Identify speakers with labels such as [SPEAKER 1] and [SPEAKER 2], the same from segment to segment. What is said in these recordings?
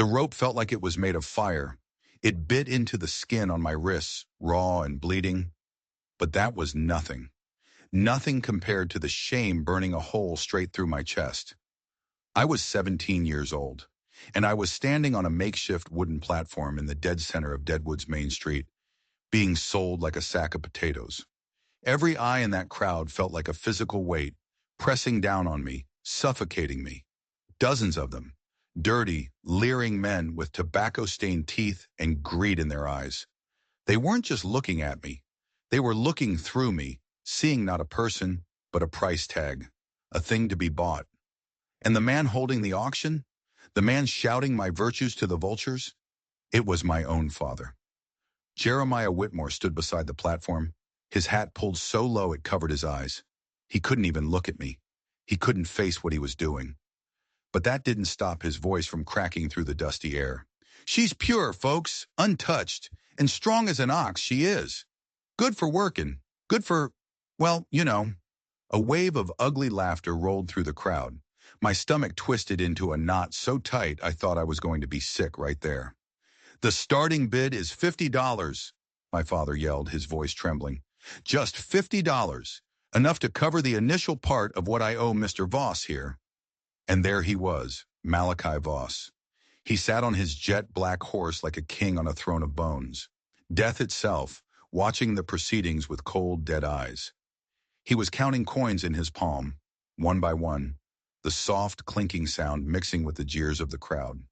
[SPEAKER 1] The rope felt like it was made of fire. It bit into the skin on my wrists, raw and bleeding. But that was nothing. Nothing compared to the shame burning a hole straight through my chest. I was 17 years old, and I was standing on a makeshift wooden platform in the dead center of Deadwood's Main Street, being sold like a sack of potatoes. Every eye in that crowd felt like a physical weight, pressing down on me, suffocating me. Dozens of them, dirty, leering men with tobacco-stained teeth and greed in their eyes. They weren't just looking at me. They were looking through me, seeing not a person, but a price tag, a thing to be bought. And the man holding the auction, the man shouting my virtues to the vultures, it was my own father. Jeremiah Whitmore stood beside the platform, his hat pulled so low it covered his eyes. He couldn't even look at me. He couldn't face what he was doing. But that didn't stop his voice from cracking through the dusty air. She's pure, folks, untouched, and strong as an ox, she is. Good for working, good for, well, you know. A wave of ugly laughter rolled through the crowd. My stomach twisted into a knot so tight I thought I was going to be sick right there. The starting bid is $50, my father yelled, his voice trembling. Just $50, enough to cover the initial part of what I owe Mr. Voss here. And there he was, Malachi Voss. He sat on his jet-black horse like a king on a throne of bones. Death itself, watching the proceedings with cold, dead eyes. He was counting coins in his palm, one by one, the soft, clinking sound mixing with the jeers of the crowd.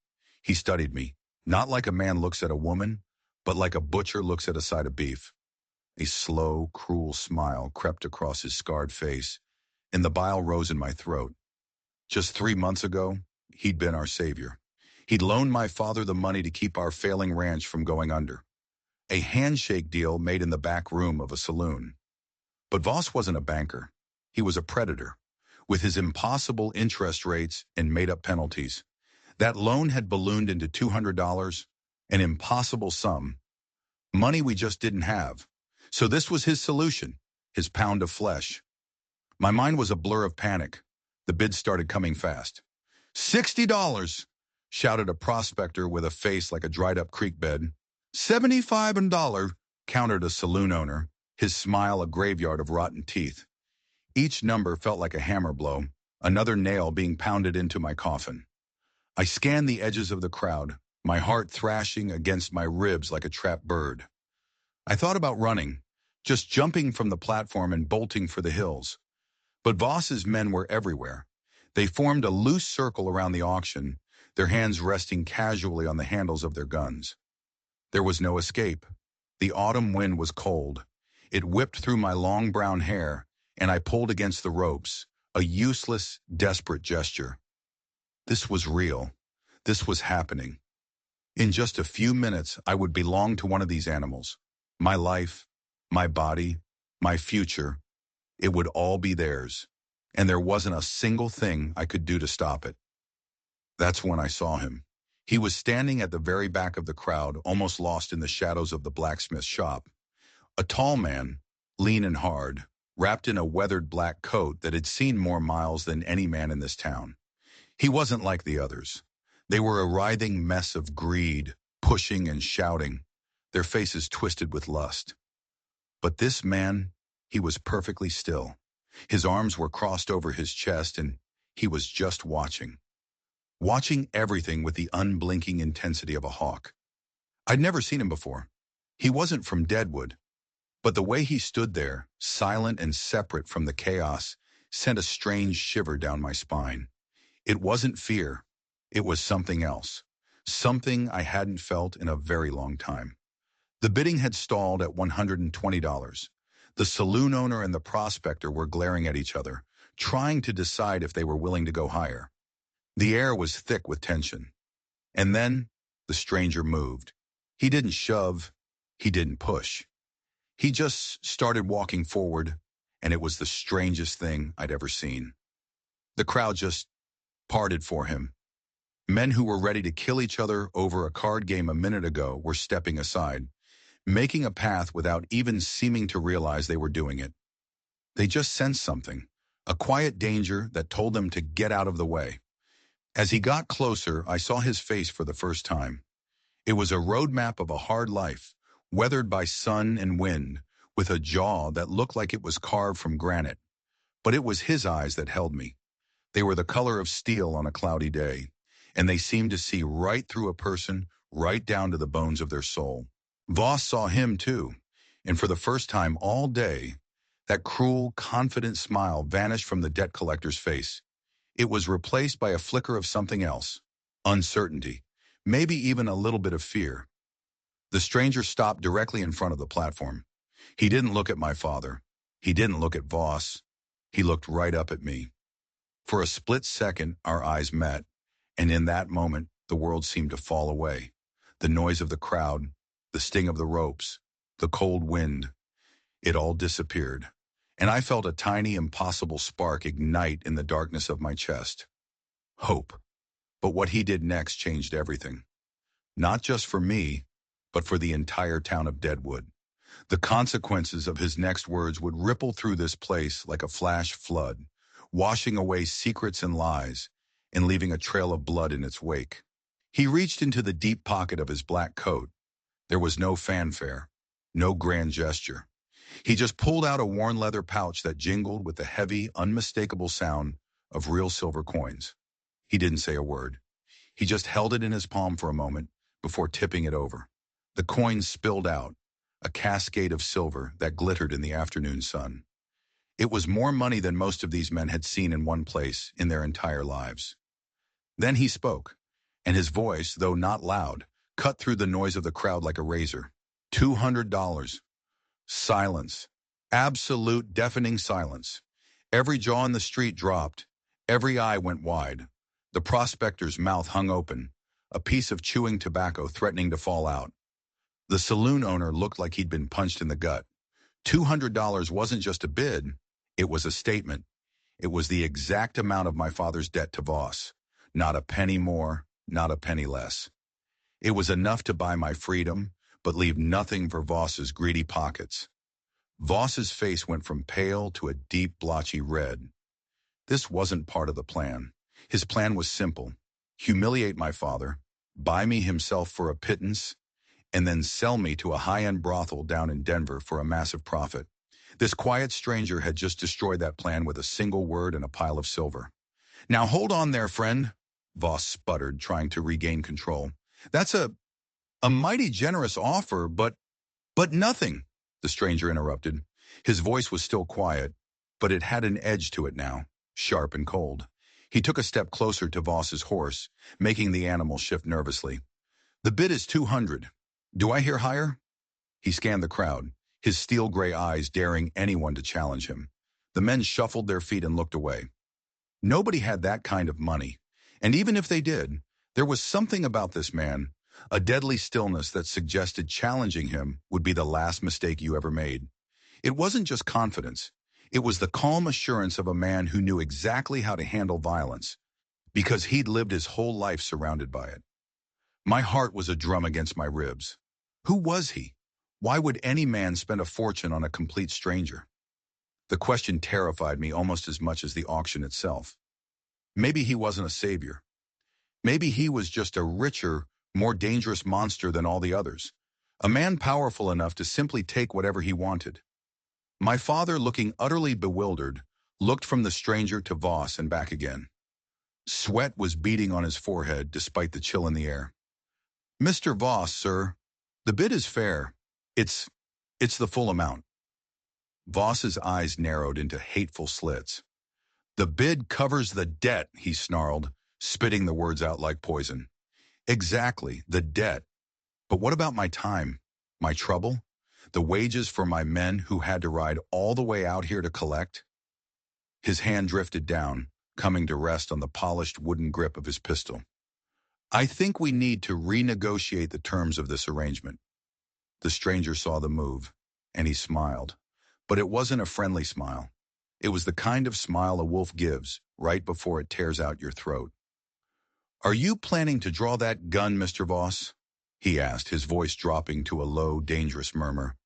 [SPEAKER 1] He studied me, not like a man looks at a woman, but like a butcher looks at a side of beef. A slow, cruel smile crept across his scarred face, and the bile rose in my throat. Just 3 months ago, he'd been our savior. He'd loaned my father the money to keep our failing ranch from going under. A handshake deal made in the back room of a saloon. But Voss wasn't a banker. He was a predator. With his impossible interest rates and made-up penalties, that loan had ballooned into $200, an impossible sum. Money we just didn't have. So this was his solution, his pound of flesh. My mind was a blur of panic. The bids started coming fast. $60, shouted a prospector with a face like a dried-up creek bed. $75, countered a saloon owner, his smile a graveyard of rotten teeth. Each number felt like a hammer blow, another nail being pounded into my coffin. I scanned the edges of the crowd, my heart thrashing against my ribs like a trapped bird. I thought about running, just jumping from the platform and bolting for the hills. But Voss's men were everywhere. They formed a loose circle around the auction, their hands resting casually on the handles of their guns. There was no escape. The autumn wind was cold. It whipped through my long brown hair, and I pulled against the ropes, a useless, desperate gesture. This was real. This was happening. In just a few minutes, I would belong to one of these animals. My life, my body, my future, it would all be theirs, and there wasn't a single thing I could do to stop it. That's when I saw him. He was standing at the very back of the crowd, almost lost in the shadows of the blacksmith shop. A tall man, lean and hard, wrapped in a weathered black coat that had seen more miles than any man in this town. He wasn't like the others. They were a writhing mess of greed, pushing and shouting, their faces twisted with lust. But this man, he was perfectly still. His arms were crossed over his chest, and he was just watching. Watching everything with the unblinking intensity of a hawk. I'd never seen him before. He wasn't from Deadwood, but the way he stood there, silent and separate from the chaos, sent a strange shiver down my spine. It wasn't fear. It was something else. Something I hadn't felt in a very long time. The bidding had stalled at $120. The saloon owner and the prospector were glaring at each other, trying to decide if they were willing to go higher. The air was thick with tension. And then, the stranger moved. He didn't shove. He didn't push. He just started walking forward, and it was the strangest thing I'd ever seen. The crowd just parted for him. Men who were ready to kill each other over a card game a minute ago were stepping aside, making a path without even seeming to realize they were doing it. They just sensed something, a quiet danger that told them to get out of the way. As he got closer, I saw his face for the first time. It was a roadmap of a hard life, weathered by sun and wind, with a jaw that looked like it was carved from granite. But it was his eyes that held me. They were the color of steel on a cloudy day, and they seemed to see right through a person, right down to the bones of their soul. Voss saw him too, and for the first time all day, that cruel, confident smile vanished from the debt collector's face. It was replaced by a flicker of something else, uncertainty, maybe even a little bit of fear. The stranger stopped directly in front of the platform. He didn't look at my father. He didn't look at Voss. He looked right up at me. For a split second, our eyes met, and in that moment, the world seemed to fall away. The noise of the crowd, the sting of the ropes, the cold wind, it all disappeared, and I felt a tiny, impossible spark ignite in the darkness of my chest. Hope. But what he did next changed everything. Not just for me, but for the entire town of Deadwood. The consequences of his next words would ripple through this place like a flash flood, washing away secrets and lies, and leaving a trail of blood in its wake. He reached into the deep pocket of his black coat. There was no fanfare, no grand gesture. He just pulled out a worn leather pouch that jingled with the heavy, unmistakable sound of real silver coins. He didn't say a word. He just held it in his palm for a moment before tipping it over. The coins spilled out, a cascade of silver that glittered in the afternoon sun. It was more money than most of these men had seen in one place in their entire lives. Then he spoke, and his voice, though not loud, cut through the noise of the crowd like a razor. $200. Silence. Absolute deafening silence. Every jaw in the street dropped. Every eye went wide. The prospector's mouth hung open, a piece of chewing tobacco threatening to fall out. The saloon owner looked like he'd been punched in the gut. $200 wasn't just a bid, it was a statement. It was the exact amount of my father's debt to Voss. Not a penny more, not a penny less. It was enough to buy my freedom, but leave nothing for Voss's greedy pockets. Voss's face went from pale to a deep, blotchy red. This wasn't part of the plan. His plan was simple: humiliate my father, buy me himself for a pittance, and then sell me to a high-end brothel down in Denver for a massive profit. This quiet stranger had just destroyed that plan with a single word and a pile of silver. "Now hold on there, friend," Voss sputtered, trying to regain control. "That's a mighty generous offer, but nothing," the stranger interrupted. His voice was still quiet, but it had an edge to it now, sharp and cold. He took a step closer to Voss's horse, making the animal shift nervously. "The bid is 200. Do I hear higher?" He scanned the crowd, his steel-gray eyes daring anyone to challenge him. The men shuffled their feet and looked away. Nobody had that kind of money, and even if they did, there was something about this man, a deadly stillness that suggested challenging him would be the last mistake you ever made. It wasn't just confidence. It was the calm assurance of a man who knew exactly how to handle violence, because he'd lived his whole life surrounded by it. My heart was a drum against my ribs. Who was he? Why would any man spend a fortune on a complete stranger? The question terrified me almost as much as the auction itself. Maybe he wasn't a savior. Maybe he was just a richer, more dangerous monster than all the others. A man powerful enough to simply take whatever he wanted. My father, looking utterly bewildered, looked from the stranger to Voss and back again. Sweat was beading on his forehead despite the chill in the air. "Mr. Voss, sir, the bid is fair. It's the full amount." Voss's eyes narrowed into hateful slits. "The bid covers the debt," he snarled, spitting the words out like poison. "Exactly, the debt. But what about my time, my trouble, the wages for my men who had to ride all the way out here to collect?" His hand drifted down, coming to rest on the polished wooden grip of his pistol. "I think we need to renegotiate the terms of this arrangement." The stranger saw the move, and he smiled. But it wasn't a friendly smile. It was the kind of smile a wolf gives right before it tears out your throat. "Are you planning to draw that gun, Mr. Voss?" he asked, his voice dropping to a low, dangerous murmur.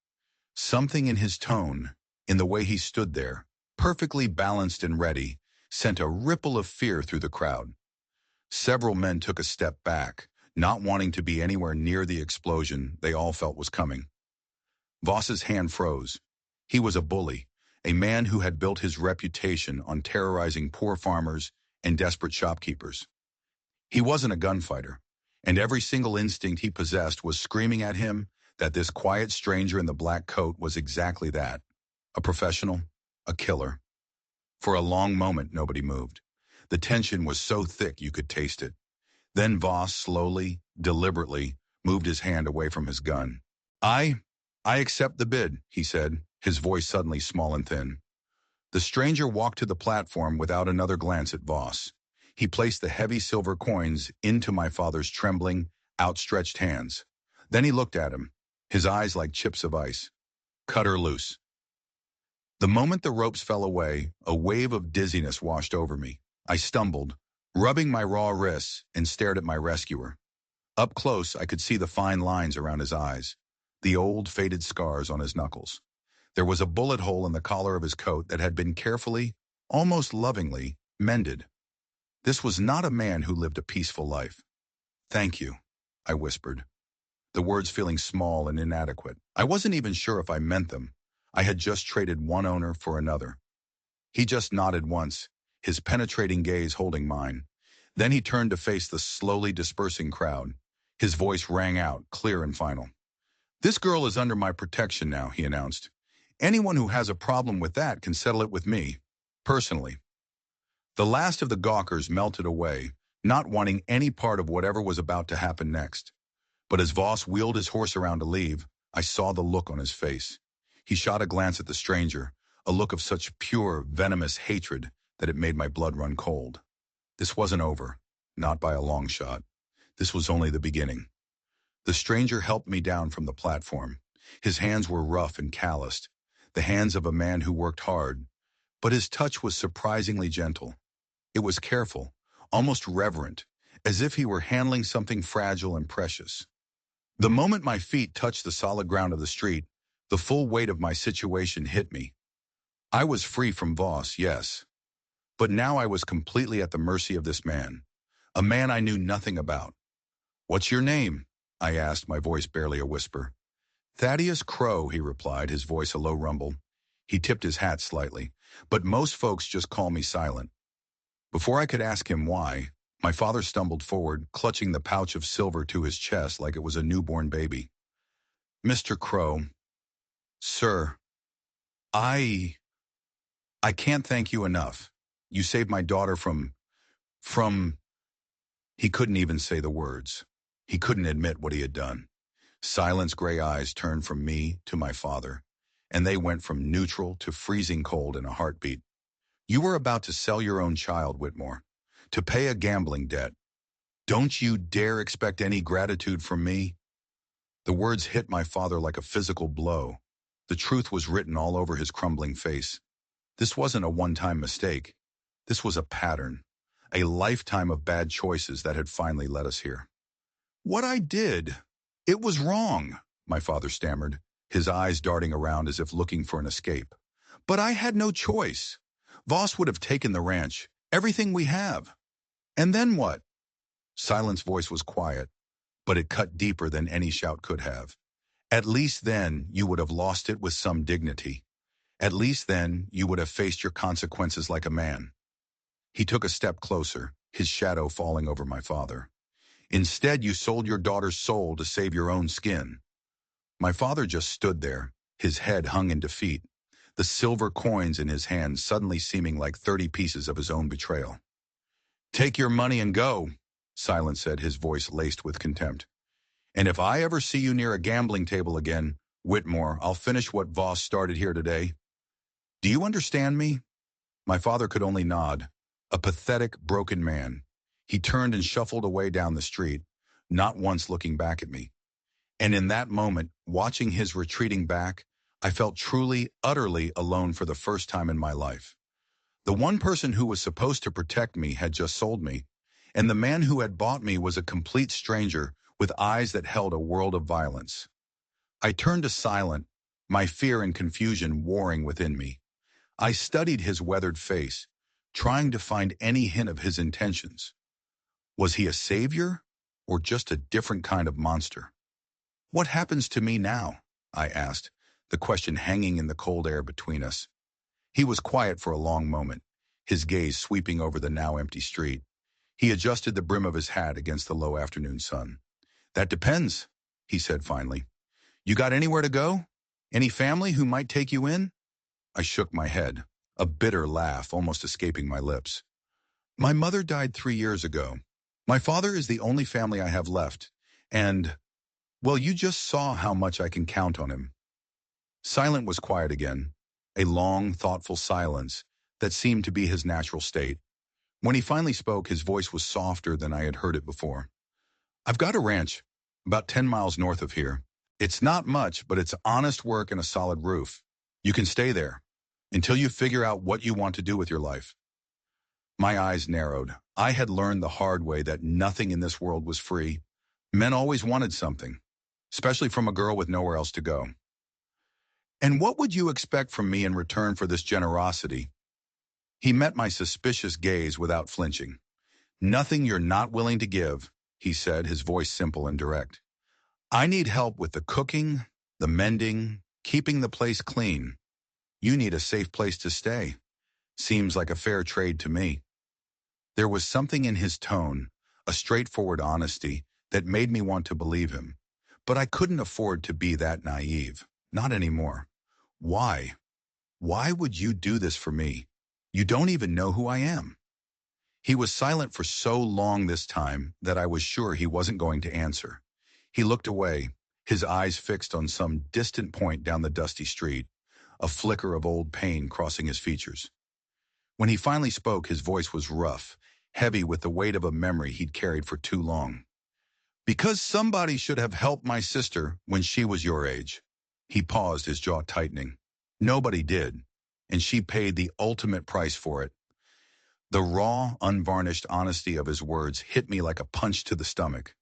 [SPEAKER 1] Something in his tone, in the way he stood there, perfectly balanced and ready, sent a ripple of fear through the crowd. Several men took a step back, not wanting to be anywhere near the explosion they all felt was coming. Voss's hand froze. He was a bully, a man who had built his reputation on terrorizing poor farmers and desperate shopkeepers. He wasn't a gunfighter, and every single instinct he possessed was screaming at him that this quiet stranger in the black coat was exactly that, a professional, a killer. For a long moment, nobody moved. The tension was so thick you could taste it. Then Voss slowly, deliberately, moved his hand away from his gun. I, I accept the bid, he said, his voice suddenly small and thin. The stranger walked to the platform without another glance at Voss. He placed the heavy silver coins into my father's trembling, outstretched hands. Then he looked at him, his eyes like chips of ice. Cut her loose. The moment the ropes fell away, a wave of dizziness washed over me. I stumbled, rubbing my raw wrists, and stared at my rescuer. Up close, I could see the fine lines around his eyes, the old, faded scars on his knuckles. There was a bullet hole in the collar of his coat that had been carefully, almost lovingly, mended. This was not a man who lived a peaceful life. Thank you, I whispered, the words feeling small and inadequate. I wasn't even sure if I meant them. I had just traded one owner for another. He just nodded once, his penetrating gaze holding mine. Then he turned to face the slowly dispersing crowd. His voice rang out, clear and final. This girl is under my protection now, he announced. Anyone who has a problem with that can settle it with me, personally. The last of the gawkers melted away, not wanting any part of whatever was about to happen next. But as Voss wheeled his horse around to leave, I saw the look on his face. He shot a glance at the stranger, a look of such pure, venomous hatred that it made my blood run cold. This wasn't over, not by a long shot. This was only the beginning. The stranger helped me down from the platform. His hands were rough and calloused, the hands of a man who worked hard, but his touch was surprisingly gentle. It was careful, almost reverent, as if he were handling something fragile and precious. The moment my feet touched the solid ground of the street, the full weight of my situation hit me. I was free from Voss, yes, but now I was completely at the mercy of this man, a man I knew nothing about. What's your name? I asked, my voice barely a whisper. Thaddeus Crow, he replied, his voice a low rumble. He tipped his hat slightly, but most folks just call me Silent. Before I could ask him why, my father stumbled forward, clutching the pouch of silver to his chest like it was a newborn baby. Mr. Crow, sir, I can't thank you enough. You saved my daughter from... He couldn't even say the words. He couldn't admit what he had done. Silent's gray eyes turned from me to my father, and they went from neutral to freezing cold in a heartbeat. You were about to sell your own child, Whitmore, to pay a gambling debt. Don't you dare expect any gratitude from me. The words hit my father like a physical blow. The truth was written all over his crumbling face. This wasn't a one-time mistake. This was a pattern, a lifetime of bad choices that had finally led us here. What I did, it was wrong, my father stammered, his eyes darting around as if looking for an escape. But I had no choice. Voss would have taken the ranch, everything we have. And then what? Silent's voice was quiet, but it cut deeper than any shout could have. At least then you would have lost it with some dignity. At least then you would have faced your consequences like a man. He took a step closer, his shadow falling over my father. Instead, you sold your daughter's soul to save your own skin. My father just stood there, his head hung in defeat, the silver coins in his hands suddenly seeming like 30 pieces of his own betrayal. Take your money and go, Silent said, his voice laced with contempt. And if I ever see you near a gambling table again, Whitmore, I'll finish what Voss started here today. Do you understand me? My father could only nod, a pathetic, broken man. He turned and shuffled away down the street, not once looking back at me. And in that moment, watching his retreating back, I felt truly, utterly alone for the first time in my life. The one person who was supposed to protect me had just sold me, and the man who had bought me was a complete stranger with eyes that held a world of violence. I turned to Silent, my fear and confusion warring within me. I studied his weathered face, trying to find any hint of his intentions. Was he a savior or just a different kind of monster? What happens to me now? I asked, the question hanging in the cold air between us. He was quiet for a long moment, his gaze sweeping over the now empty street. He adjusted the brim of his hat against the low afternoon sun. That depends, he said finally. You got anywhere to go? Any family who might take you in? I shook my head, a bitter laugh almost escaping my lips. My mother died 3 years ago. My father is the only family I have left, and, well, you just saw how much I can count on him. Silent was quiet again, a long, thoughtful silence that seemed to be his natural state. When he finally spoke, his voice was softer than I had heard it before. I've got a ranch, about 10 miles north of here. It's not much, but it's honest work and a solid roof. You can stay there until you figure out what you want to do with your life. My eyes narrowed. I had learned the hard way that nothing in this world was free. Men always wanted something, especially from a girl with nowhere else to go. And what would you expect from me in return for this generosity? He met my suspicious gaze without flinching. Nothing you're not willing to give, he said, his voice simple and direct. I need help with the cooking, the mending, keeping the place clean. You need a safe place to stay. Seems like a fair trade to me. There was something in his tone, a straightforward honesty, that made me want to believe him. But I couldn't afford to be that naive. Not anymore. Why? Why would you do this for me? You don't even know who I am. He was silent for so long this time that I was sure he wasn't going to answer. He looked away, his eyes fixed on some distant point down the dusty street, a flicker of old pain crossing his features. When he finally spoke, his voice was rough, heavy with the weight of a memory he'd carried for too long. Because somebody should have helped my sister when she was your age. He paused, his jaw tightening. Nobody did, and she paid the ultimate price for it. The raw, unvarnished honesty of his words hit me like a punch to the stomach.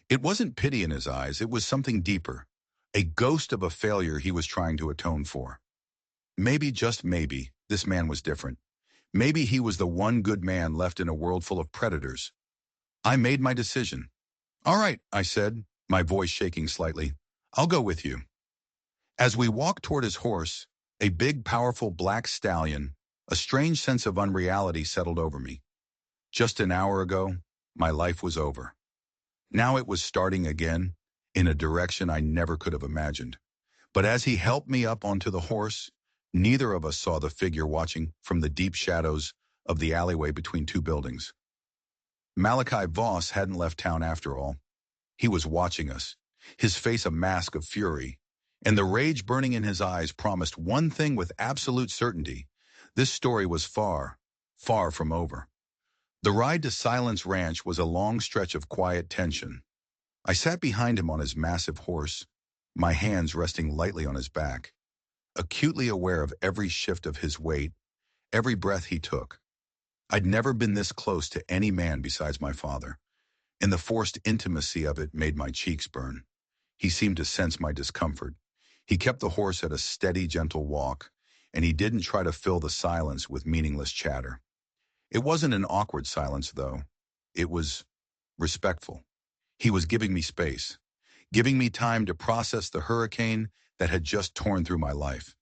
[SPEAKER 1] It wasn't pity in his eyes, it was something deeper, a ghost of a failure he was trying to atone for. Maybe, just maybe, this man was different. Maybe he was the one good man left in a world full of predators. I made my decision. All right, I said, my voice shaking slightly. I'll go with you. As we walked toward his horse, a big, powerful black stallion, a strange sense of unreality settled over me. Just an hour ago, my life was over. Now it was starting again, in a direction I never could have imagined. But as he helped me up onto the horse, neither of us saw the figure watching from the deep shadows of the alleyway between two buildings. Malachi Voss hadn't left town after all. He was watching us, his face a mask of fury, and the rage burning in his eyes promised one thing with absolute certainty. This story was far, far from over. The ride to Silence Ranch was a long stretch of quiet tension. I sat behind him on his massive horse, my hands resting lightly on his back, acutely aware of every shift of his weight, every breath he took. I'd never been this close to any man besides my father, and the forced intimacy of it made my cheeks burn. He seemed to sense my discomfort. He kept the horse at a steady, gentle walk, and he didn't try to fill the silence with meaningless chatter. It wasn't an awkward silence, though. It was respectful. He was giving me space, giving me time to process the hurricane that had just torn through my life.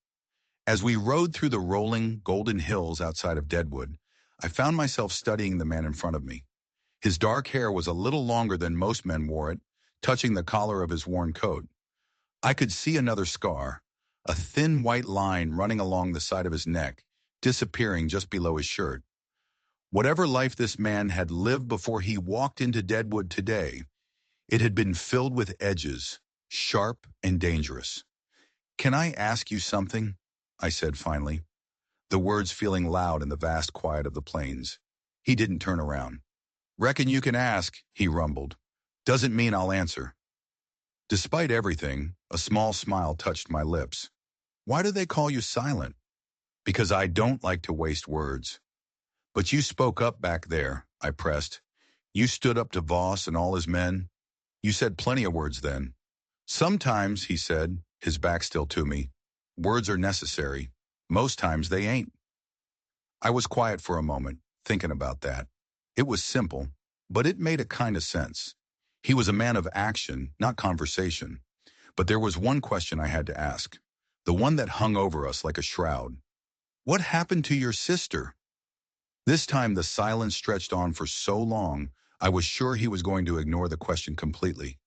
[SPEAKER 1] As we rode through the rolling, golden hills outside of Deadwood, I found myself studying the man in front of me. His dark hair was a little longer than most men wore it, touching the collar of his worn coat. I could see another scar, a thin white line running along the side of his neck, disappearing just below his shirt. Whatever life this man had lived before he walked into Deadwood today, it had been filled with edges, sharp and dangerous. "Can I ask you something?" I said finally, the words feeling loud in the vast quiet of the plains. He didn't turn around. "Reckon you can ask," he rumbled. "Doesn't mean I'll answer." Despite everything, a small smile touched my lips. "Why do they call you silent?" "Because I don't like to waste words." "But you spoke up back there," I pressed. "You stood up to Voss and all his men. You said plenty of words then." "Sometimes," he said, his back still to me, "words are necessary. Most times they ain't." I was quiet for a moment, thinking about that. It was simple, but it made a kind of sense. He was a man of action, not conversation. But there was one question I had to ask, the one that hung over us like a shroud. What happened to your sister? This time the silence stretched on for so long, I was sure he was going to ignore the question completely.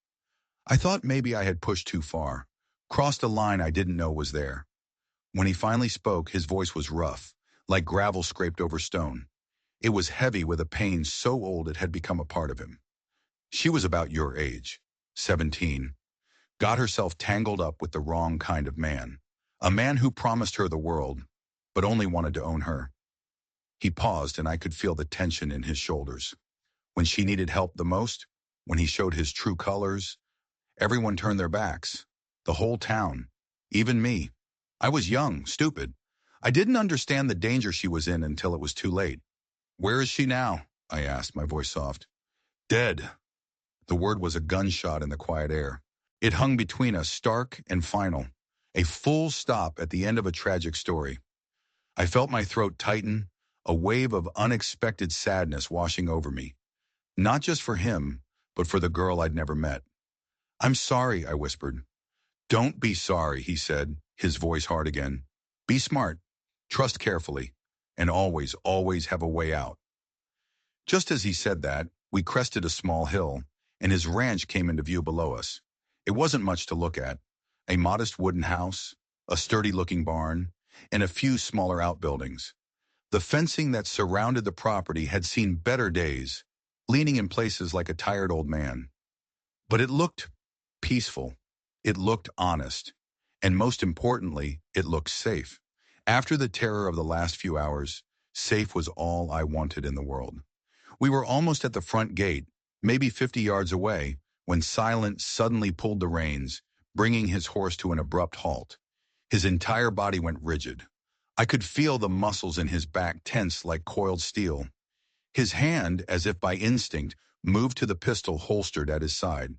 [SPEAKER 1] I thought maybe I had pushed too far, crossed a line I didn't know was there. When he finally spoke, his voice was rough, like gravel scraped over stone. It was heavy with a pain so old it had become a part of him. She was about your age, 17. Got herself tangled up with the wrong kind of man. A man who promised her the world, but only wanted to own her. He paused and I could feel the tension in his shoulders. When she needed help the most, when he showed his true colors, everyone turned their backs. The whole town. Even me. I was young, stupid. I didn't understand the danger she was in until it was too late. Where is she now? I asked, my voice soft. Dead. The word was a gunshot in the quiet air. It hung between us, stark and final. A full stop at the end of a tragic story. I felt my throat tighten, a wave of unexpected sadness washing over me. Not just for him, but for the girl I'd never met. I'm sorry, I whispered. Don't be sorry, he said, his voice hard again. Be smart, trust carefully, and always, always have a way out. Just as he said that, we crested a small hill, and his ranch came into view below us. It wasn't much to look at. A modest wooden house, a sturdy-looking barn, and a few smaller outbuildings. The fencing that surrounded the property had seen better days, leaning in places like a tired old man. But it looked peaceful. It looked honest. And most importantly, it looked safe. After the terror of the last few hours, safe was all I wanted in the world. We were almost at the front gate, maybe 50 yards away, when Silent suddenly pulled the reins, bringing his horse to an abrupt halt. His entire body went rigid. I could feel the muscles in his back tense like coiled steel. His hand, as if by instinct, moved to the pistol holstered at his side.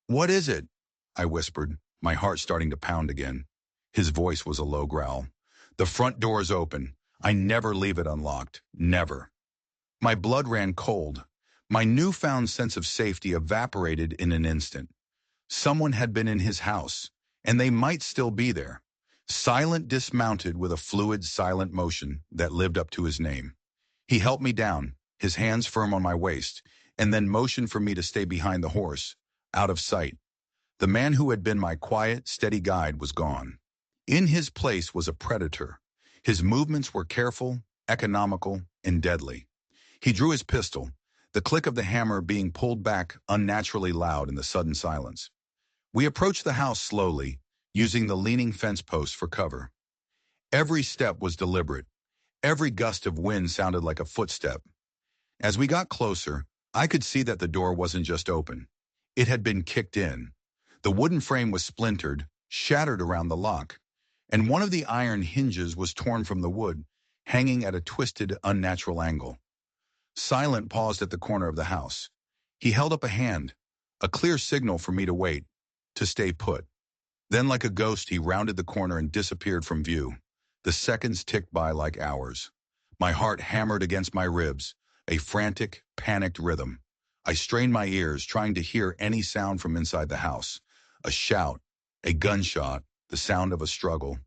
[SPEAKER 1] What is it? I whispered, my heart starting to pound again. His voice was a low growl. The front door is open. I never leave it unlocked. Never. My blood ran cold. My newfound sense of safety evaporated in an instant. Someone had been in his house, and they might still be there. Silent dismounted with a fluid, silent motion that lived up to his name. He helped me down, his hands firm on my waist, and then motioned for me to stay behind the horse, out of sight. The man who had been my quiet, steady guide was gone. In his place was a predator. His movements were careful, economical, and deadly. He drew his pistol, the click of the hammer being pulled back unnaturally loud in the sudden silence. We approached the house slowly, using the leaning fence posts for cover. Every step was deliberate. Every gust of wind sounded like a footstep. As we got closer, I could see that the door wasn't just open. It had been kicked in. The wooden frame was splintered, shattered around the lock, and one of the iron hinges was torn from the wood, hanging at a twisted, unnatural angle. Silent paused at the corner of the house. He held up a hand, a clear signal for me to wait, to stay put. Then like a ghost, he rounded the corner and disappeared from view. The seconds ticked by like hours. My heart hammered against my ribs, a frantic, panicked rhythm. I strained my ears, trying to hear any sound from inside the house. A shout, a gunshot, the sound of a struggle.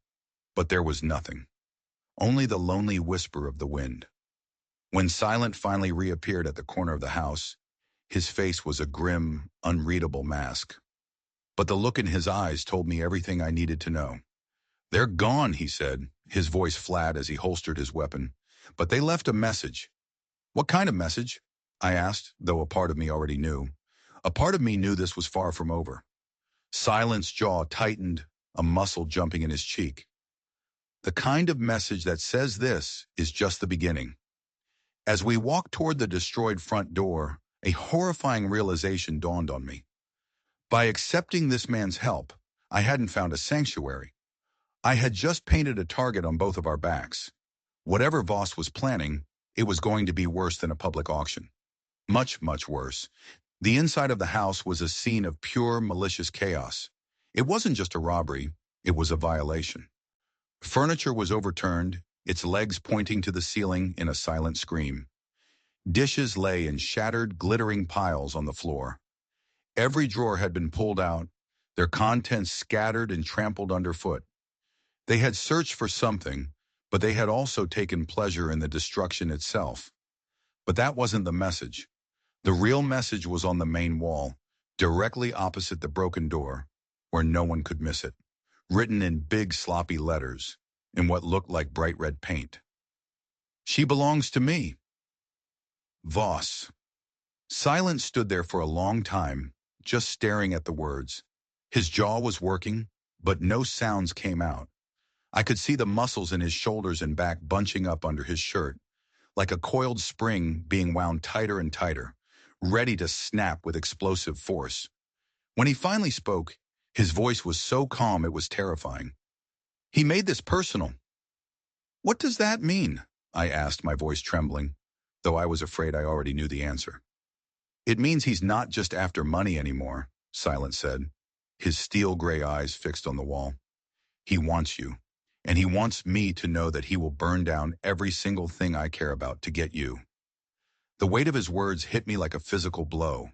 [SPEAKER 1] But there was nothing. Only the lonely whisper of the wind. When Silent finally reappeared at the corner of the house, his face was a grim, unreadable mask. But the look in his eyes told me everything I needed to know. They're gone, he said, his voice flat as he holstered his weapon. But they left a message. What kind of message? I asked, though a part of me already knew. A part of me knew this was far from over. Silent's jaw tightened, a muscle jumping in his cheek. The kind of message that says this is just the beginning. As we walked toward the destroyed front door, a horrifying realization dawned on me. By accepting this man's help, I hadn't found a sanctuary. I had just painted a target on both of our backs. Whatever Voss was planning, it was going to be worse than a public auction. Much, much worse. The inside of the house was a scene of pure malicious chaos. It wasn't just a robbery, it was a violation. Furniture was overturned, its legs pointing to the ceiling in a silent scream. Dishes lay in shattered, glittering piles on the floor. Every drawer had been pulled out, their contents scattered and trampled underfoot. They had searched for something, but they had also taken pleasure in the destruction itself. But that wasn't the message. The real message was on the main wall, directly opposite the broken door, where no one could miss it, written in big sloppy letters, in what looked like bright red paint. She belongs to me. Voss. Silence stood there for a long time, just staring at the words. His jaw was working, but no sounds came out. I could see the muscles in his shoulders and back bunching up under his shirt, like a coiled spring being wound tighter and tighter, ready to snap with explosive force. When he finally spoke, his voice was so calm it was terrifying. He made this personal. What does that mean? I asked, my voice trembling, though I was afraid I already knew the answer. It means he's not just after money anymore, Silence said, his steel gray eyes fixed on the wall. He wants you, and he wants me to know that he will burn down every single thing I care about to get you. The weight of his words hit me like a physical blow.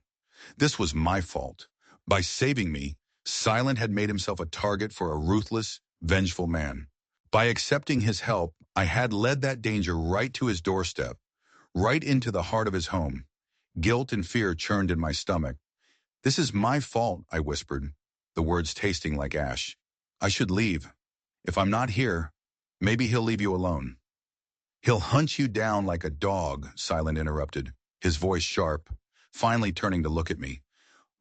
[SPEAKER 1] This was my fault. By saving me, Silent had made himself a target for a ruthless, vengeful man. By accepting his help, I had led that danger right to his doorstep, right into the heart of his home. Guilt and fear churned in my stomach. This is my fault, I whispered, the words tasting like ash. I should leave. If I'm not here, maybe he'll leave you alone. He'll hunt you down like a dog, Silent interrupted, his voice sharp, finally turning to look at me.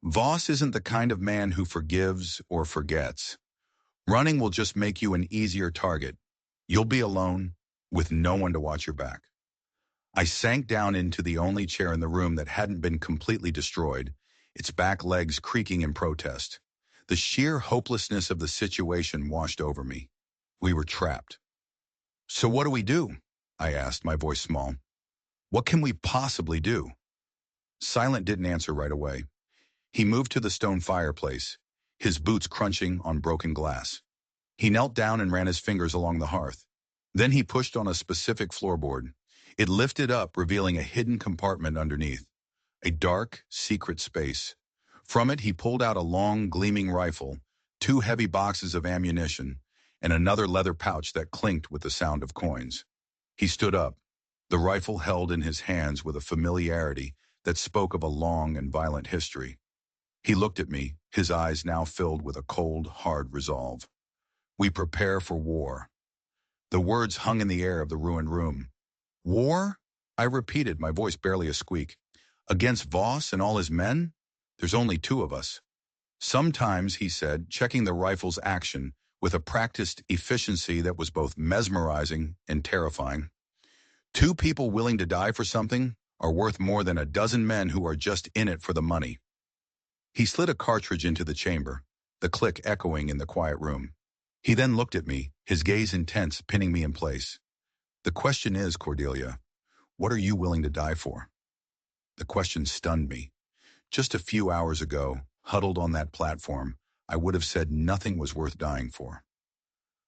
[SPEAKER 1] Voss isn't the kind of man who forgives or forgets. Running will just make you an easier target. You'll be alone, with no one to watch your back. I sank down into the only chair in the room that hadn't been completely destroyed, its back legs creaking in protest. The sheer hopelessness of the situation washed over me. We were trapped. So what do we do? I asked, my voice small. What can we possibly do? Silent didn't answer right away. He moved to the stone fireplace, his boots crunching on broken glass. He knelt down and ran his fingers along the hearth. Then he pushed on a specific floorboard. It lifted up, revealing a hidden compartment underneath, a dark, secret space. From it, he pulled out a long, gleaming rifle, 2 heavy boxes of ammunition, and another leather pouch that clinked with the sound of coins. He stood up, the rifle held in his hands with a familiarity that spoke of a long and violent history. He looked at me, his eyes now filled with a cold, hard resolve. We prepare for war. The words hung in the air of the ruined room. War? I repeated, my voice barely a squeak. Against Voss and all his men? There's only 2 of us. Sometimes, he said, checking the rifle's action with a practiced efficiency that was both mesmerizing and terrifying. 2 people willing to die for something are worth more than a dozen men who are just in it for the money. He slid a cartridge into the chamber, the click echoing in the quiet room. He then looked at me, his gaze intense, pinning me in place. The question is, Cordelia, what are you willing to die for? The question stunned me. Just a few hours ago, huddled on that platform, I would have said nothing was worth dying for.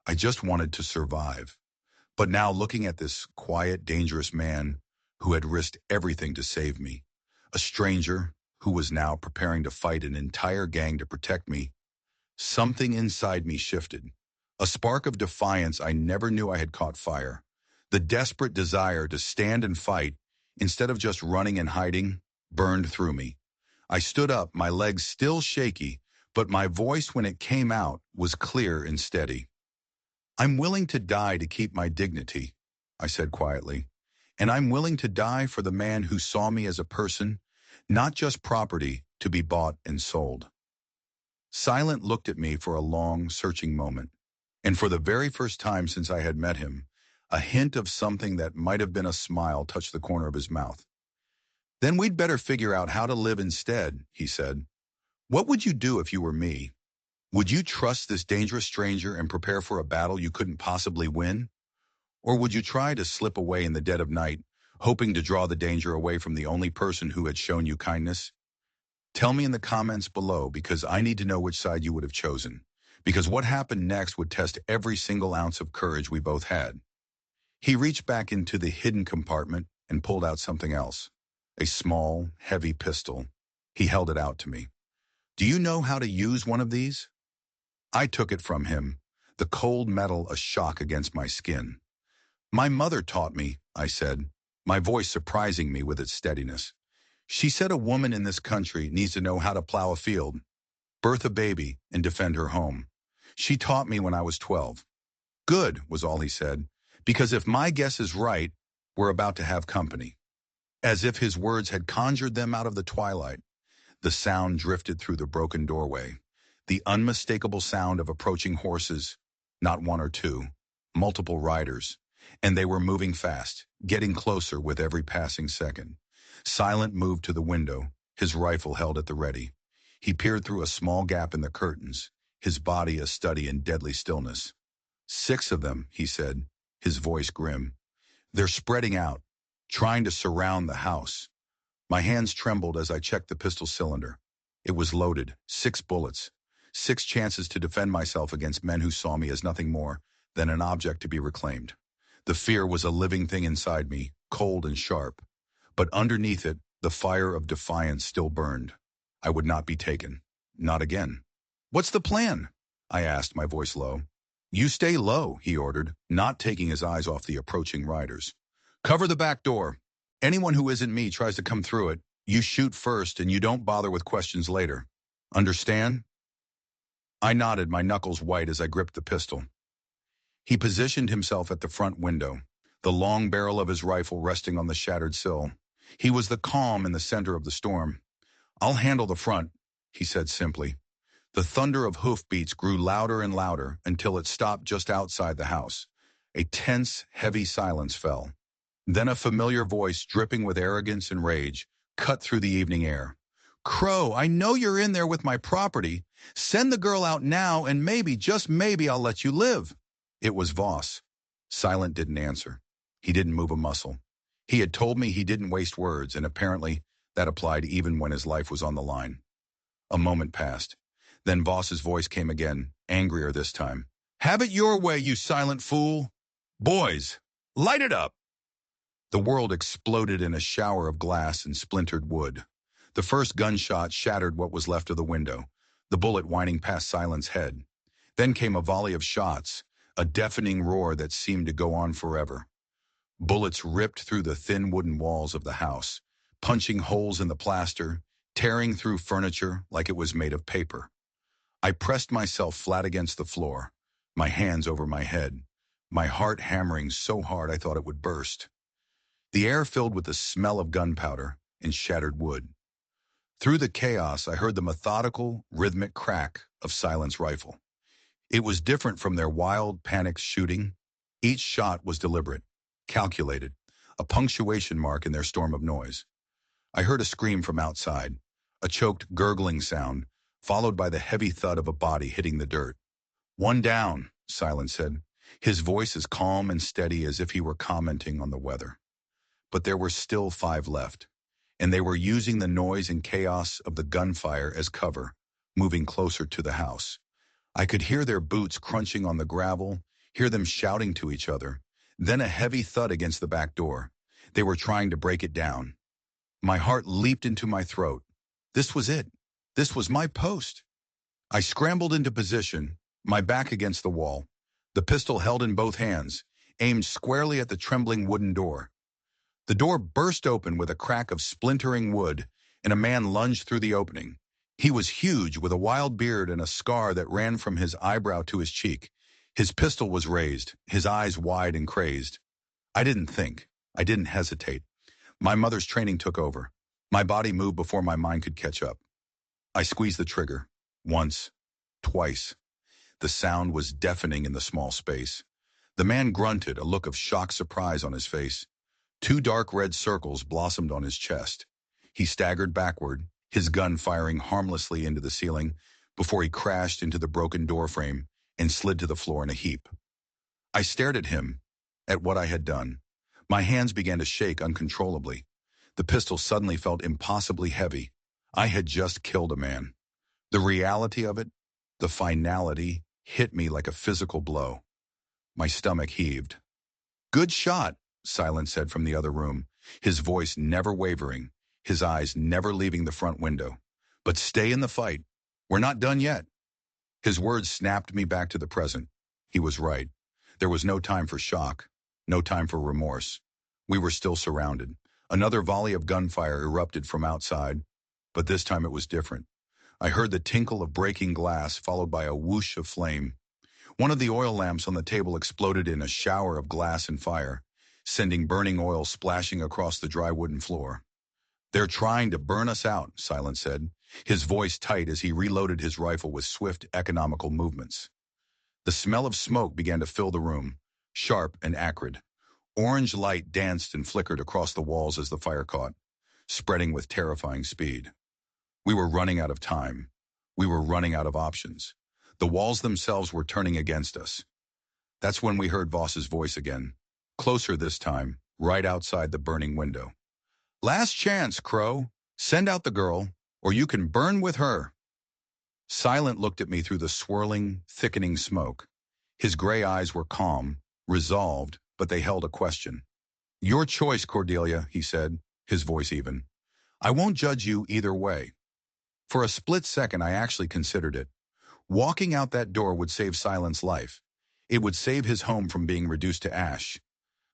[SPEAKER 1] I just wanted to survive. But now looking at this quiet, dangerous man who had risked everything to save me, a stranger who was now preparing to fight an entire gang to protect me, something inside me shifted. A spark of defiance I never knew I had caught fire. The desperate desire to stand and fight, instead of just running and hiding, burned through me. I stood up, my legs still shaky, but my voice when it came out was clear and steady. I'm willing to die to keep my dignity, I said quietly, and I'm willing to die for the man who saw me as a person, not just property to be bought and sold. Silent looked at me for a long, searching moment, and for the very first time since I had met him, a hint of something that might have been a smile touched the corner of his mouth. Then we'd better figure out how to live instead, he said. What would you do if you were me? Would you trust this dangerous stranger and prepare for a battle you couldn't possibly win? Or would you try to slip away in the dead of night, hoping to draw the danger away from the only person who had shown you kindness? Tell me in the comments below, because I need to know which side you would have chosen. Because what happened next would test every single ounce of courage we both had. He reached back into the hidden compartment, and pulled out something else. A small, heavy pistol. He held it out to me. Do you know how to use one of these? I took it from him, the cold metal a shock against my skin. My mother taught me, I said, my voice surprising me with its steadiness. She said a woman in this country needs to know how to plow a field, birth a baby, and defend her home. She taught me when I was 12. Good, was all he said, because if my guess is right, we're about to have company. As if his words had conjured them out of the twilight, the sound drifted through the broken doorway. The unmistakable sound of approaching horses, not one or two, multiple riders. And they were moving fast, getting closer with every passing second. Silent moved to the window, his rifle held at the ready. He peered through a small gap in the curtains, his body a study in deadly stillness. 6 of them, he said, his voice grim. They're spreading out, trying to surround the house. My hands trembled as I checked the pistol cylinder. It was loaded, 6 bullets, 6 chances to defend myself against men who saw me as nothing more than an object to be reclaimed. The fear was a living thing inside me, cold and sharp. But underneath it, the fire of defiance still burned. I would not be taken. Not again. What's the plan? I asked, my voice low. You stay low, he ordered, not taking his eyes off the approaching riders. Cover the back door. Anyone who isn't me tries to come through it. You shoot first and you don't bother with questions later. Understand? I nodded, my knuckles white as I gripped the pistol. He positioned himself at the front window, the long barrel of his rifle resting on the shattered sill. He was the calm in the center of the storm. I'll handle the front, he said simply. The thunder of hoofbeats grew louder and louder until it stopped just outside the house. A tense, heavy silence fell. Then a familiar voice, dripping with arrogance and rage, cut through the evening air. Crow, I know you're in there with my property. Send the girl out now and maybe, just maybe, I'll let you live. It was Voss. Silent didn't answer. He didn't move a muscle. He had told me he didn't waste words, and apparently that applied even when his life was on the line. A moment passed. Then Voss's voice came again, angrier this time. Have it your way, you silent fool. Boys, light it up. The world exploded in a shower of glass and splintered wood. The first gunshot shattered what was left of the window, the bullet whining past Silent's head. Then came a volley of shots, a deafening roar that seemed to go on forever. Bullets ripped through the thin wooden walls of the house, punching holes in the plaster, tearing through furniture like it was made of paper. I pressed myself flat against the floor, my hands over my head, my heart hammering so hard I thought it would burst. The air filled with the smell of gunpowder and shattered wood. Through the chaos, I heard the methodical, rhythmic crack of Silent's rifle. It was different from their wild, panicked shooting. Each shot was deliberate, calculated, a punctuation mark in their storm of noise. I heard a scream from outside, a choked, gurgling sound, followed by the heavy thud of a body hitting the dirt. One down, Silent said, his voice as calm and steady as if he were commenting on the weather. But there were still 5 left, and they were using the noise and chaos of the gunfire as cover, moving closer to the house. I could hear their boots crunching on the gravel, hear them shouting to each other, then a heavy thud against the back door. They were trying to break it down. My heart leaped into my throat. This was it. This was my post. I scrambled into position, my back against the wall, the pistol held in both hands, aimed squarely at the trembling wooden door. The door burst open with a crack of splintering wood, and a man lunged through the opening. He was huge, with a wild beard and a scar that ran from his eyebrow to his cheek. His pistol was raised, his eyes wide and crazed. I didn't think. I didn't hesitate. My mother's training took over. My body moved before my mind could catch up. I squeezed the trigger. Once. Twice. The sound was deafening in the small space. The man grunted, a look of shocked surprise on his face. 2 dark red circles blossomed on his chest. He staggered backward, his gun firing harmlessly into the ceiling, before he crashed into the broken doorframe and slid to the floor in a heap. I stared at him, at what I had done. My hands began to shake uncontrollably. The pistol suddenly felt impossibly heavy. I had just killed a man. The reality of it, the finality, hit me like a physical blow. My stomach heaved. Good shot, Silent said from the other room. his voice never wavering, his eyes never leaving the front window. But stay in the fight. We're not done yet. His words snapped me back to the present. He was right. There was no time for shock, no time for remorse. We were still surrounded. Another volley of gunfire erupted from outside, but this time it was different. I heard the tinkle of breaking glass followed by a whoosh of flame. One of the oil lamps on the table exploded in a shower of glass and fire, sending burning oil splashing across the dry wooden floor. "They're trying to burn us out," Silent said, his voice tight as he reloaded his rifle with swift, economical movements. The smell of smoke began to fill the room, sharp and acrid. Orange light danced and flickered across the walls as the fire caught, spreading with terrifying speed. We were running out of time. We were running out of options. The walls themselves were turning against us. That's when we heard Voss's voice again, closer this time, right outside the burning window. "Last chance, Crow. Send out the girl, or you can burn with her." Silent looked at me through the swirling, thickening smoke. His gray eyes were calm, resolved, but they held a question. "Your choice, Cordelia," he said, his voice even. "I won't judge you either way." For a split second, I actually considered it. Walking out that door would save Silent's life. It would save his home from being reduced to ash.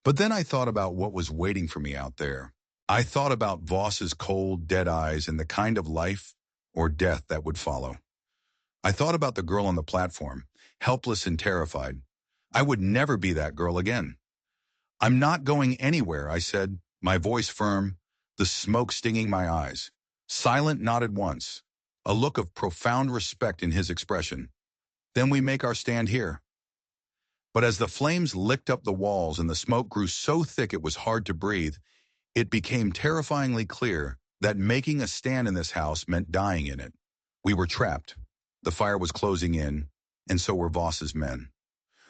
[SPEAKER 1] But then I thought about what was waiting for me out there. I thought about Voss's cold, dead eyes and the kind of life or death that would follow. I thought about the girl on the platform, helpless and terrified. I would never be that girl again. "I'm not going anywhere," I said, my voice firm, the smoke stinging my eyes. Silent nodded once, a look of profound respect in his expression. "Then we make our stand here." But as the flames licked up the walls and the smoke grew so thick it was hard to breathe, it became terrifyingly clear that making a stand in this house meant dying in it. We were trapped. The fire was closing in, and so were Voss's men.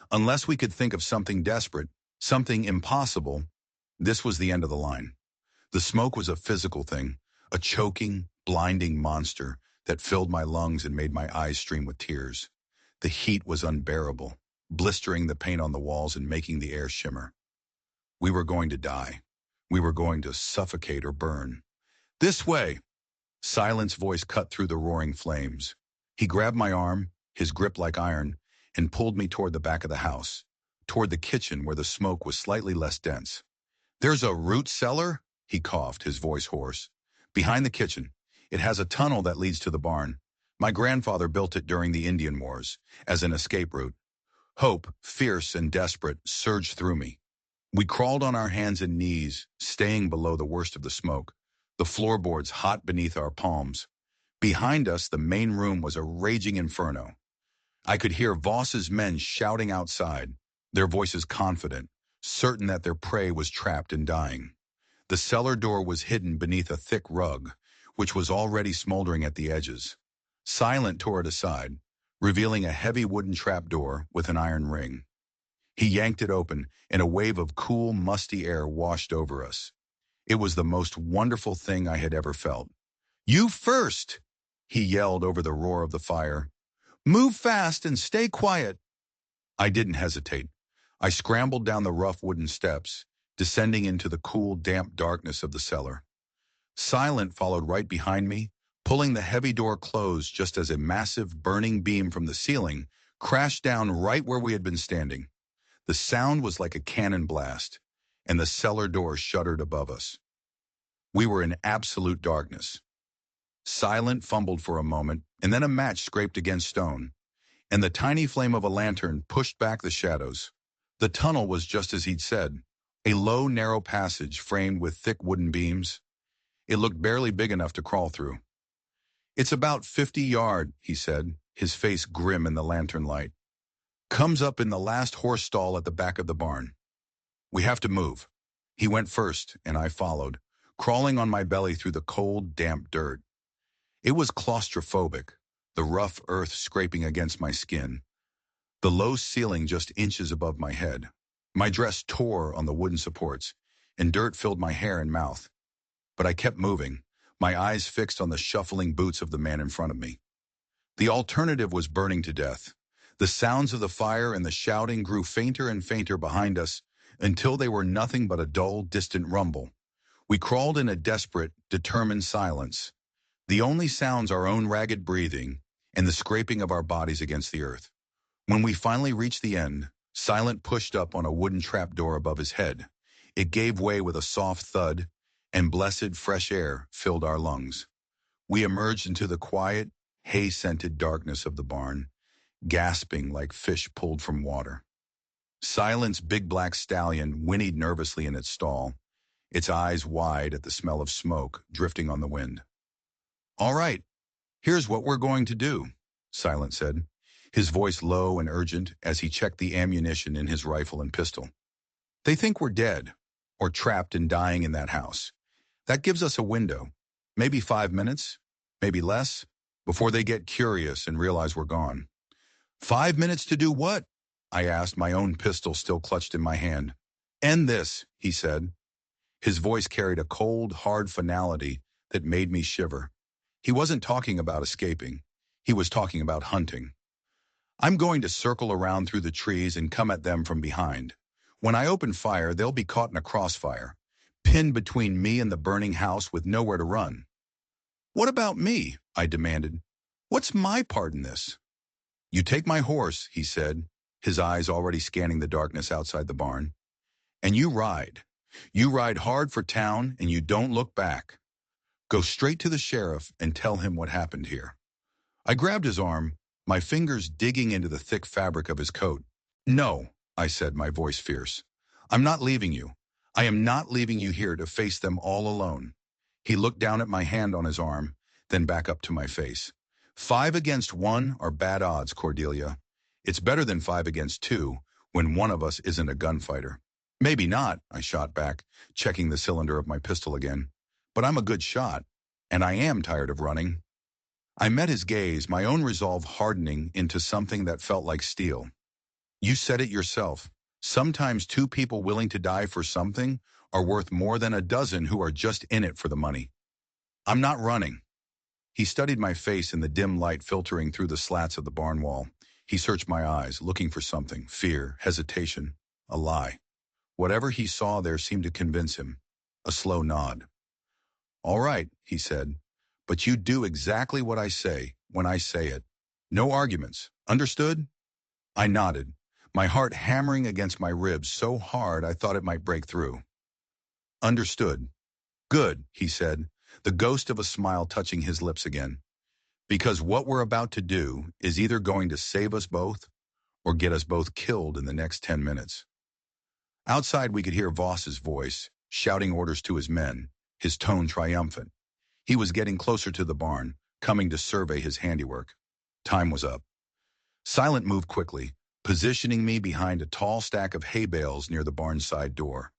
[SPEAKER 1] Unless we could think of something desperate, something impossible, this was the end of the line. The smoke was a physical thing, a choking, blinding monster that filled my lungs and made my eyes stream with tears. The heat was unbearable, blistering the paint on the walls and making the air shimmer. We were going to die. We were going to suffocate or burn. "This way!" Silent's voice cut through the roaring flames. He grabbed my arm, his grip like iron, and pulled me toward the back of the house, toward the kitchen where the smoke was slightly less dense. "There's a root cellar?" He coughed, his voice hoarse. "Behind the kitchen. It has a tunnel that leads to the barn. My grandfather built it during the Indian Wars, as an escape route." Hope, fierce and desperate, surged through me. We crawled on our hands and knees, staying below the worst of the smoke, the floorboards hot beneath our palms. Behind us, the main room was a raging inferno. I could hear Voss's men shouting outside, their voices confident, certain that their prey was trapped and dying. The cellar door was hidden beneath a thick rug, which was already smoldering at the edges. Silent tore it aside, revealing a heavy wooden trapdoor with an iron ring. He yanked it open, and a wave of cool, musty air washed over us. It was the most wonderful thing I had ever felt. "You first!" he yelled over the roar of the fire. "Move fast and stay quiet." I didn't hesitate. I scrambled down the rough wooden steps, descending into the cool, damp darkness of the cellar. Silent followed right behind me, pulling the heavy door closed just as a massive, burning beam from the ceiling crashed down right where we had been standing. The sound was like a cannon blast, and the cellar door shuddered above us. We were in absolute darkness. Silent fumbled for a moment, and then a match scraped against stone, and the tiny flame of a lantern pushed back the shadows. The tunnel was just as he'd said, a low, narrow passage framed with thick wooden beams. It looked barely big enough to crawl through. "It's about 50 yards, he said, his face grim in the lantern light. "Comes up in the last horse stall at the back of the barn. We have to move." He went first, and I followed, crawling on my belly through the cold, damp dirt. It was claustrophobic, the rough earth scraping against my skin, the low ceiling just inches above my head. My dress tore on the wooden supports, and dirt filled my hair and mouth. But I kept moving, my eyes fixed on the shuffling boots of the man in front of me. The alternative was burning to death. The sounds of the fire and the shouting grew fainter and fainter behind us until they were nothing but a dull, distant rumble. We crawled in a desperate, determined silence. The only sounds our own ragged breathing and the scraping of our bodies against the earth. When we finally reached the end, Silent pushed up on a wooden trapdoor above his head. It gave way with a soft thud, and blessed fresh air filled our lungs. We emerged into the quiet, hay-scented darkness of the barn, gasping like fish pulled from water. Silent's big black stallion whinnied nervously in its stall, its eyes wide at the smell of smoke drifting on the wind. "All right, here's what we're going to do," Silent said, his voice low and urgent as he checked the ammunition in his rifle and pistol. "They think we're dead, or trapped and dying in that house. That gives us a window, maybe 5 minutes, maybe less, before they get curious and realize we're gone." "5 minutes to do what?" I asked, my own pistol still clutched in my hand. "End this," he said. His voice carried a cold, hard finality that made me shiver. He wasn't talking about escaping. He was talking about hunting. "I'm going to circle around through the trees and come at them from behind. When I open fire, they'll be caught in a crossfire, pinned between me and the burning house with nowhere to run." "What about me?" I demanded. "What's my part in this?" "You take my horse," he said, his eyes already scanning the darkness outside the barn, "and you ride. You ride hard for town, and you don't look back. Go straight to the sheriff and tell him what happened here." I grabbed his arm, my fingers digging into the thick fabric of his coat. "No," I said, my voice fierce. "I'm not leaving you. I am not leaving you here to face them all alone." He looked down at my hand on his arm, then back up to my face. "5 against 1 are bad odds, Cordelia. It's better than 5 against 2 when one of us isn't a gunfighter." "Maybe not," I shot back, checking the cylinder of my pistol again. "But I'm a good shot, and I am tired of running." I met his gaze, my own resolve hardening into something that felt like steel. "You said it yourself. Sometimes 2 people willing to die for something are worth more than a dozen who are just in it for the money. I'm not running." He studied my face in the dim light filtering through the slats of the barn wall. He searched my eyes, looking for something, fear, hesitation, a lie. Whatever he saw there seemed to convince him. A slow nod. "All right," he said, "but you do exactly what I say when I say it. No arguments. Understood?" I nodded, my heart hammering against my ribs so hard I thought it might break through. "Understood." "Good," he said, the ghost of a smile touching his lips again. "Because what we're about to do is either going to save us both or get us both killed in the next 10 minutes. Outside we could hear Voss's voice, shouting orders to his men, his tone triumphant. He was getting closer to the barn, coming to survey his handiwork. Time was up. Silent moved quickly, positioning me behind a tall stack of hay bales near the barn's side door.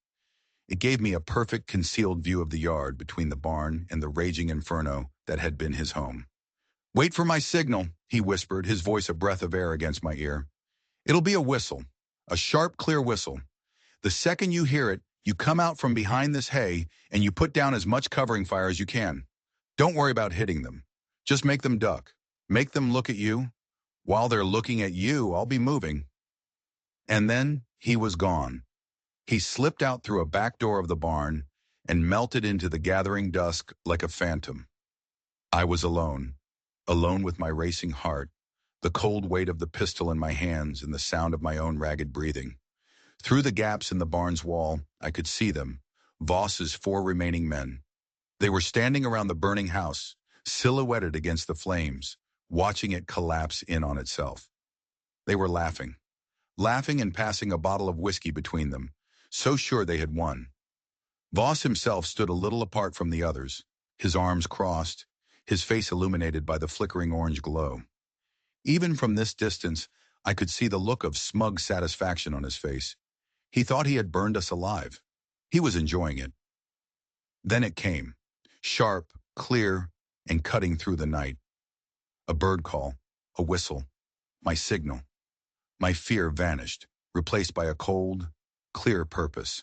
[SPEAKER 1] It gave me a perfect concealed view of the yard between the barn and the raging inferno that had been his home. "Wait for my signal," he whispered, his voice a breath of air against my ear. "It'll be a whistle, a sharp, clear whistle. The second you hear it, you come out from behind this hay and you put down as much covering fire as you can. Don't worry about hitting them. Just make them duck. Make them look at you. While they're looking at you, I'll be moving." And then he was gone. He slipped out through a back door of the barn and melted into the gathering dusk like a phantom. I was alone, alone with my racing heart, the cold weight of the pistol in my hands and the sound of my own ragged breathing. Through the gaps in the barn's wall, I could see them, Voss's 4 remaining men. They were standing around the burning house, silhouetted against the flames, watching it collapse in on itself. They were laughing, laughing and passing a bottle of whiskey between them, so sure they had won. Voss himself stood a little apart from the others, his arms crossed, his face illuminated by the flickering orange glow. Even from this distance, I could see the look of smug satisfaction on his face. He thought he had burned us alive. He was enjoying it. Then it came, sharp, clear, and cutting through the night. A bird call, a whistle, my signal. My fear vanished, replaced by a cold, clear purpose.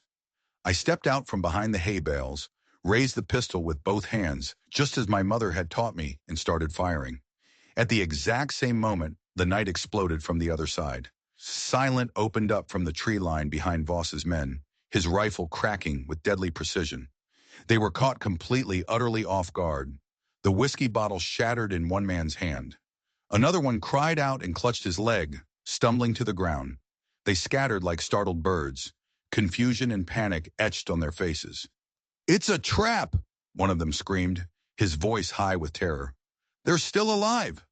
[SPEAKER 1] I stepped out from behind the hay bales, raised the pistol with both hands, just as my mother had taught me, and started firing. At the exact same moment, the night exploded from the other side. Silent opened up from the tree line behind Voss's men, his rifle cracking with deadly precision. They were caught completely, utterly off guard. The whiskey bottle shattered in one man's hand. Another one cried out and clutched his leg, stumbling to the ground. They scattered like startled birds, confusion and panic etched on their faces. "It's a trap!" one of them screamed, his voice high with terror. "They're still alive!"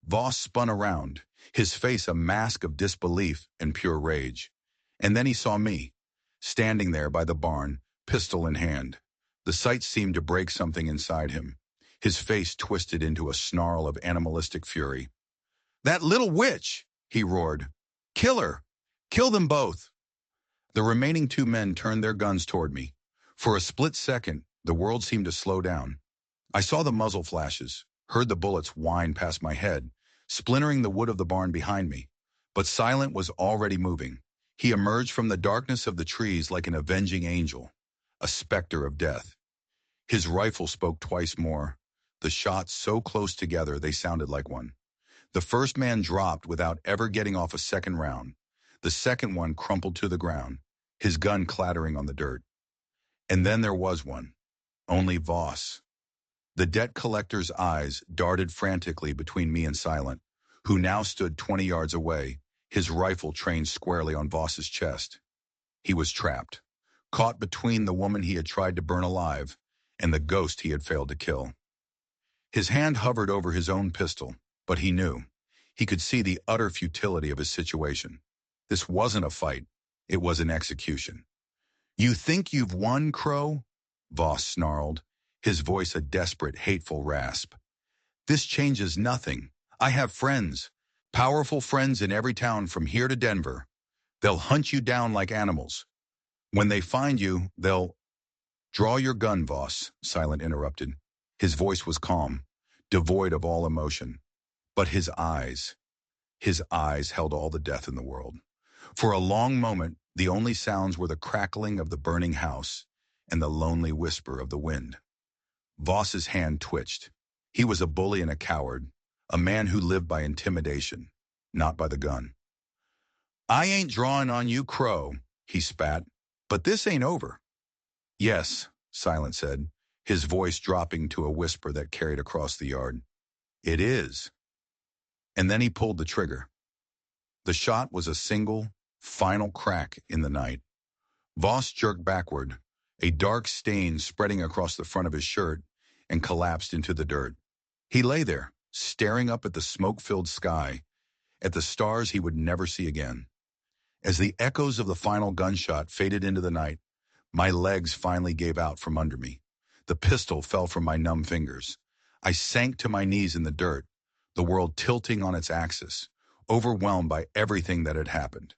[SPEAKER 1] Voss spun around, his face a mask of disbelief and pure rage. And then he saw me, standing there by the barn, pistol in hand. The sight seemed to break something inside him. His face twisted into a snarl of animalistic fury. "That little witch!" he roared. "Kill her! Kill them both!" The remaining two men turned their guns toward me. For a split second, the world seemed to slow down. I saw the muzzle flashes, heard the bullets whine past my head, splintering the wood of the barn behind me. But Silent was already moving. He emerged from the darkness of the trees like an avenging angel, a specter of death. His rifle spoke twice more, the shots so close together they sounded like one. The first man dropped without ever getting off a second round. The second one crumpled to the ground, his gun clattering on the dirt. And then there was one. Only Voss. The debt collector's eyes darted frantically between me and Silent, who now stood 20 yards away, his rifle trained squarely on Voss's chest. He was trapped, caught between the woman he had tried to burn alive and the ghost he had failed to kill. His hand hovered over his own pistol, but he knew. He could see the utter futility of his situation. This wasn't a fight. It was an execution. "You think you've won, Crow?" Voss snarled, his voice a desperate, hateful rasp. "This changes nothing. I have friends, powerful friends in every town from here to Denver. They'll hunt you down like animals. When they find you, they'll—" "Draw your gun, Voss," Silent interrupted. His voice was calm, devoid of all emotion. But his eyes held all the death in the world. For a long moment, the only sounds were the crackling of the burning house and the lonely whisper of the wind. Voss's hand twitched. He was a bully and a coward, a man who lived by intimidation, not by the gun. "I ain't drawing on you, Crow," he spat, "but this ain't over." "Yes," Silent said, his voice dropping to a whisper that carried across the yard. "It is." And then he pulled the trigger. The shot was a single, final crack in the night. Voss jerked backward, a dark stain spreading across the front of his shirt, and collapsed into the dirt. He lay there, staring up at the smoke-filled sky, at the stars he would never see again. As the echoes of the final gunshot faded into the night, my legs finally gave out from under me. The pistol fell from my numb fingers. I sank to my knees in the dirt, the world tilting on its axis, overwhelmed by everything that had happened.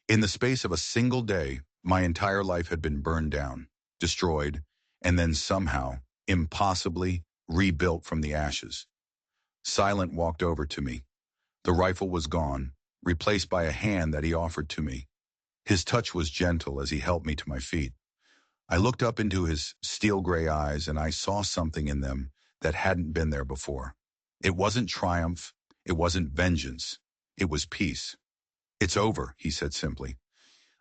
[SPEAKER 1] In the space of a single day, my entire life had been burned down, destroyed, and then somehow, impossibly, rebuilt from the ashes. Silent walked over to me. The rifle was gone, replaced by a hand that he offered to me. His touch was gentle as he helped me to my feet. I looked up into his steel-gray eyes and I saw something in them that hadn't been there before. It wasn't triumph, it wasn't vengeance, it was peace. "It's over," he said simply.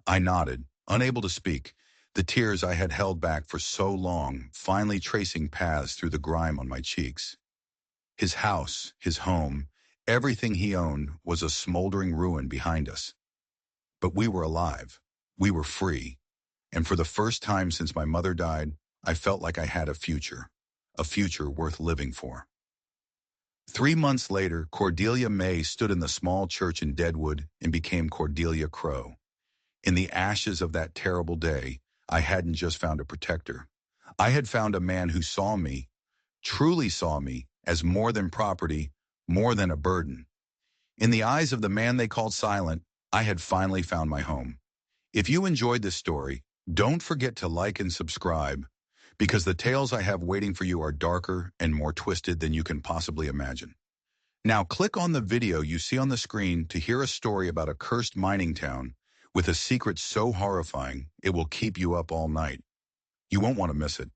[SPEAKER 1] I nodded, unable to speak, the tears I had held back for so long finally tracing paths through the grime on my cheeks. His house, his home, everything he owned was a smoldering ruin behind us. But we were alive. We were free. And for the first time since my mother died, I felt like I had a future worth living for. 3 months later, Cordelia May stood in the small church in Deadwood and became Cordelia Crow. In the ashes of that terrible day, I hadn't just found a protector. I had found a man who saw me, truly saw me, as more than property, more than a burden. In the eyes of the man they called Silent, I had finally found my home. If you enjoyed this story, don't forget to like and subscribe, because the tales I have waiting for you are darker and more twisted than you can possibly imagine. Now click on the video you see on the screen to hear a story about a cursed mining town with a secret so horrifying it will keep you up all night. You won't want to miss it.